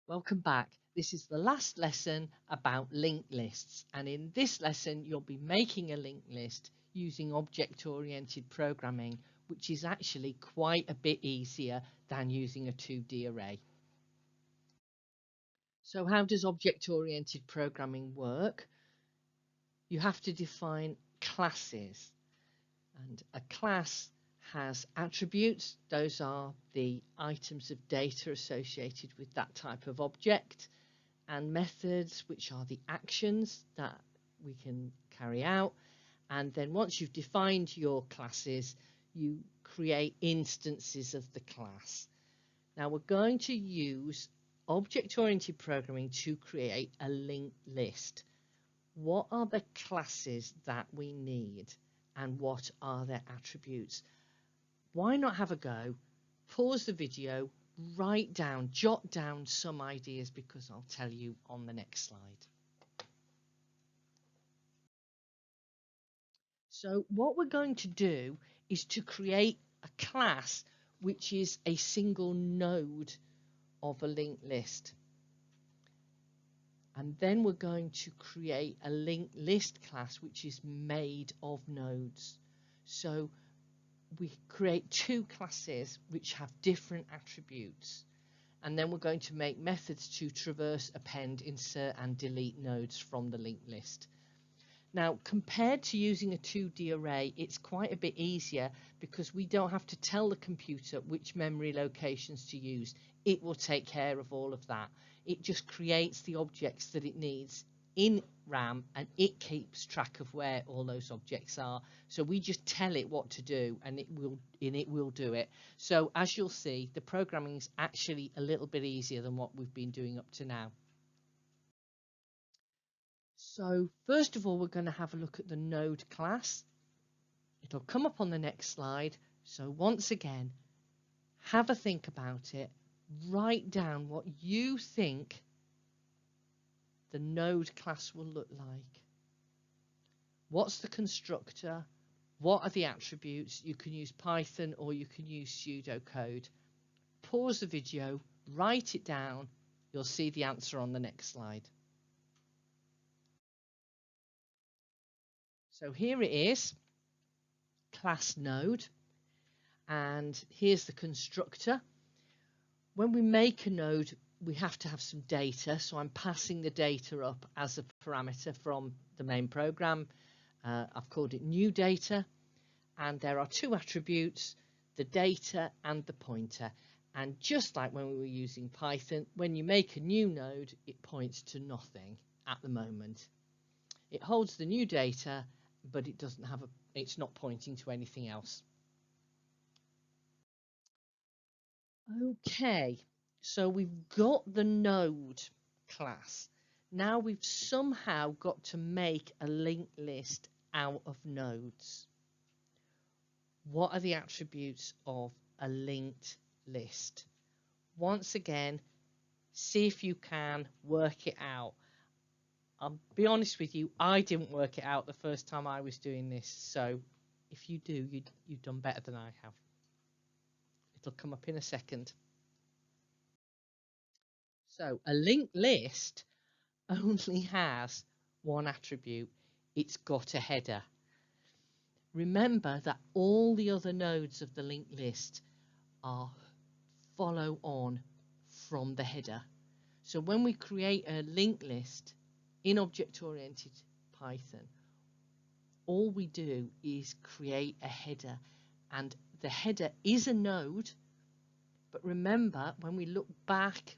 Welcome back. This is the last lesson about linked lists, and in this lesson you'll be making a linked list using object-oriented programming, which is actually quite a bit easier than using a 2D array. So how does object-oriented programming work? You have to define classes, and a class has attributes. Those are the items of data associated with that type of object, and methods, which are the actions that we can carry out. And then once you've defined your classes, you create instances of the class. Now we're going to use object-oriented programming to create a linked list. What are the classes that we need and what are their attributes? Why not have a go, pause the video, write down, jot down some ideas, because I'll tell you on the next slide. So what we're going to do is to create a class which is a single node of a linked list. And then we're going to create a linked list class which is made of nodes. So we create two classes which have different attributes, and then we're going to make methods to traverse, append, insert and delete nodes from the linked list. Now, compared to using a 2D array, it's quite a bit easier because we don't have to tell the computer which memory locations to use. It will take care of all of that. It just creates the objects that it needs in RAM, and it keeps track of where all those objects are. So we just tell it what to do, and it will do it. So as you'll see, the programming is actually a little bit easier than what we've been doing up to now. So first of all, we're going to have a look at the node class. It'll come up on the next slide. So once again, have a think about it. Write down what you think the node class will look like. What's the constructor? What are the attributes? You can use Python or you can use pseudocode. Pause the video, write it down. You'll see the answer on the next slide. So here it is, class node, and here's the constructor. When we make a node, we have to have some data, so I'm passing the data up as a parameter from the main program. I've called it new data, and there are two attributes, the data and the pointer. And just like when we were using Python, when you make a new node, it points to nothing at the moment. It holds the new data, but it doesn't have it's not pointing to anything else. Okay, so we've got the node class. Now we've somehow got to make a linked list out of nodes. What are the attributes of a linked list? Once again, see if you can work it out. I'll be honest with you, I didn't work it out the first time I was doing this, so if you do, you've done better than I have. It'll come up in a second. So a linked list only has one attribute. It's got a header. Remember that all the other nodes of the linked list are follow on from the header. So when we create a linked list in object-oriented Python, all we do is create a header, and the header is a node. But remember, when we look back,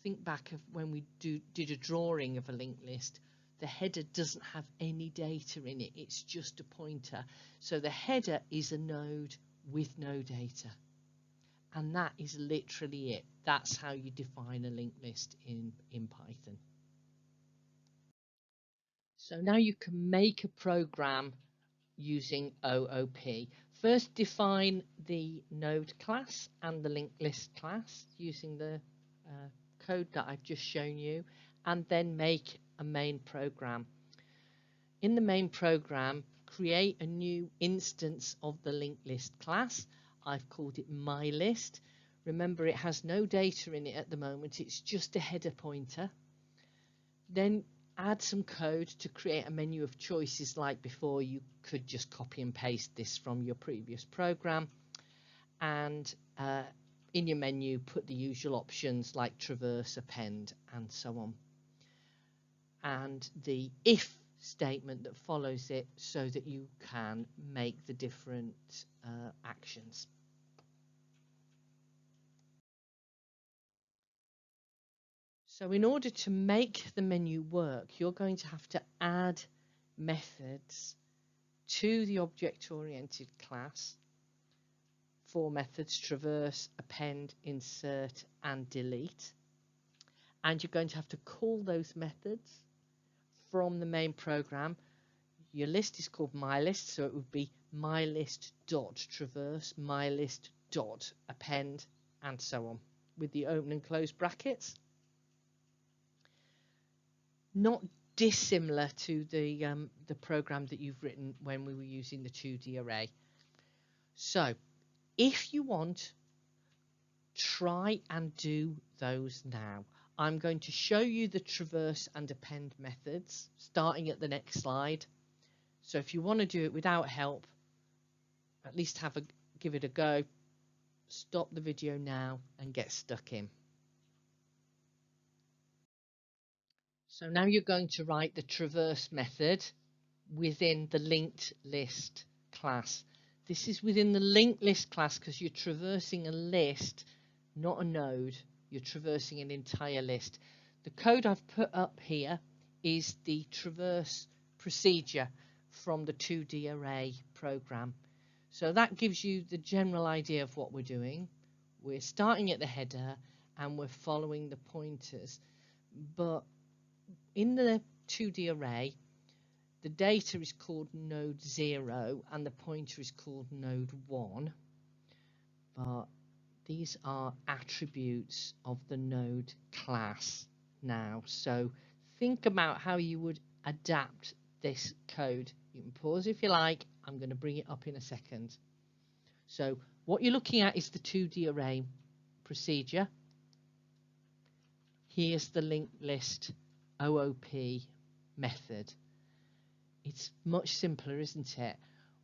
think back of when we did a drawing of a linked list, the header doesn't have any data in it, it's just a pointer. So the header is a node with no data. And that is literally it. That's how you define a linked list in Python. So now you can make a program using OOP. First, define the node class and the linked list class using the code that I've just shown you, and then make a main program. In the main program, create a new instance of the linked list class. I've called it MyList. Remember, it has no data in it at the moment, it's just a header pointer. Then add some code to create a menu of choices like before. You could just copy and paste this from your previous program, and in your menu put the usual options like traverse, append, and so on, and the if statement that follows it so that you can make the different actions. So in order to make the menu work, you're going to have to add methods to the object-oriented class. 4 methods: traverse, append, insert, and delete. And you're going to have to call those methods from the main program. Your list is called mylist, so it would be mylist.traverse, mylist.append, and so on, with the open and close brackets. Not dissimilar to the program that you've written when we were using the 2D array. So if you want, try and do those now. I'm going to show you the traverse and append methods starting at the next slide. So if you want to do it without help, at least give it a go. Stop the video now and get stuck in. So now you're going to write the traverse method within the linked list class. This is within the linked list class because you're traversing a list, not a node. You're traversing an entire list. The code I've put up here is the traverse procedure from the 2D array program. So that gives you the general idea of what we're doing. We're starting at the header and we're following the pointers. But in the 2D array, the data is called node 0 and the pointer is called node 1. But these are attributes of the node class now. So think about how you would adapt this code. You can pause if you like. I'm going to bring it up in a second. So what you're looking at is the 2D array procedure. Here's the linked list OOP method. It's much simpler, isn't it?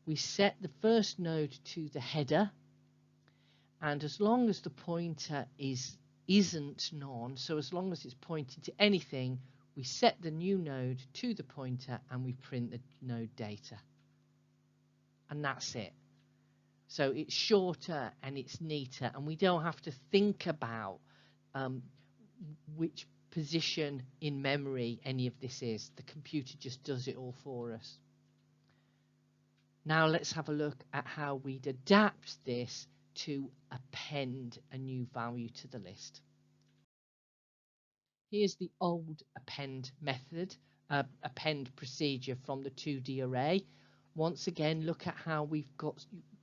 We set the first node to the header, and as long as the pointer isn't none, so as long as it's pointing to anything, we set the new node to the pointer and we print the node data. And that's it. So it's shorter and it's neater, and we don't have to think about which position in memory any of this is. The computer just does it all for us. Now let's have a look at how we'd adapt this to append a new value to the list. Here's the old append method, append procedure from the 2D array. Once again, look at how we're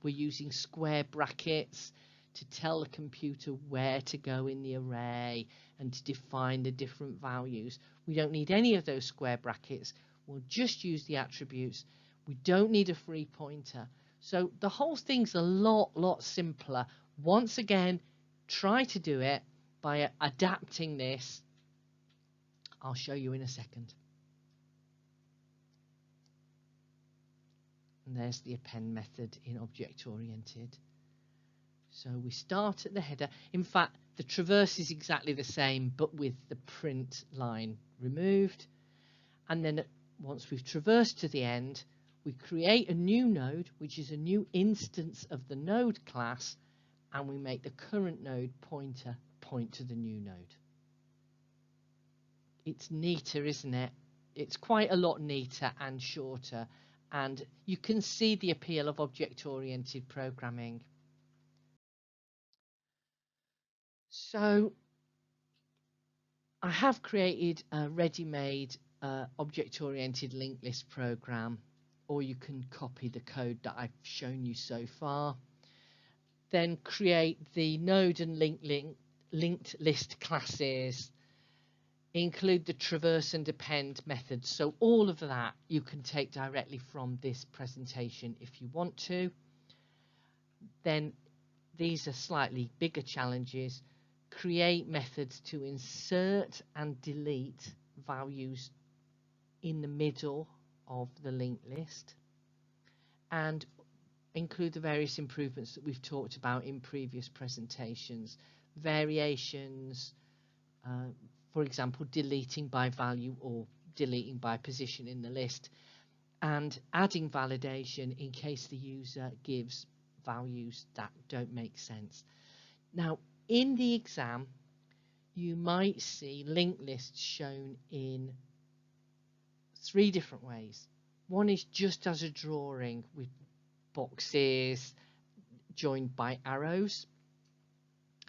using square brackets to tell the computer where to go in the array and to define the different values. We don't need any of those square brackets. We'll just use the attributes. We don't need a free pointer. So the whole thing's a lot simpler. Once again, try to do it by adapting this. I'll show you in a second. And there's the append method in object-oriented. So we start at the header. In fact, the traverse is exactly the same, but with the print line removed. And then once we've traversed to the end, we create a new node, which is a new instance of the node class, and we make the current node pointer point to the new node. It's neater, isn't it? It's quite a lot neater and shorter, and you can see the appeal of object-oriented programming. So I have created a ready-made object-oriented linked list program, or you can copy the code that I've shown you so far. Then create the node and linked list classes, include the traverse and append methods. So all of that you can take directly from this presentation if you want to. Then these are slightly bigger challenges. Create methods to insert and delete values in the middle of the linked list, and include the various improvements that we've talked about in previous presentations. Variations, for example, deleting by value or deleting by position in the list, and adding validation in case the user gives values that don't make sense. Now, in the exam, you might see linked lists shown in 3 different ways. One is just as a drawing with boxes joined by arrows,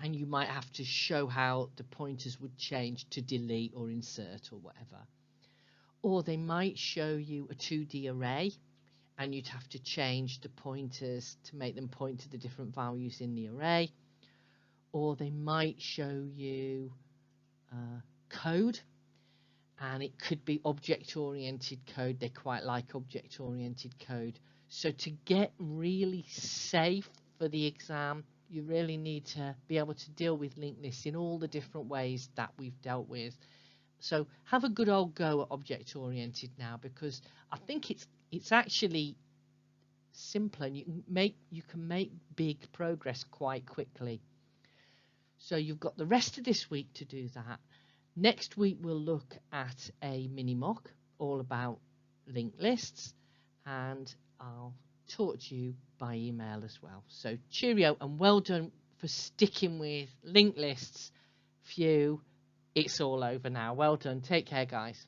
and you might have to show how the pointers would change to delete or insert or whatever. Or they might show you a 2D array, and you'd have to change the pointers to make them point to the different values in the array. Or they might show you code, and it could be object-oriented code. They quite like object-oriented code. So to get really safe for the exam, you really need to be able to deal with linked lists in all the different ways that we've dealt with. So have a good old go at object-oriented now, because I think it's actually simpler, and you can make big progress quite quickly. So you've got the rest of this week to do that. Next week we'll look at a mini mock all about linked lists, and I'll talk to you by email as well. So cheerio, and well done for sticking with linked lists. Phew, it's all over now. Well done. Take care, guys.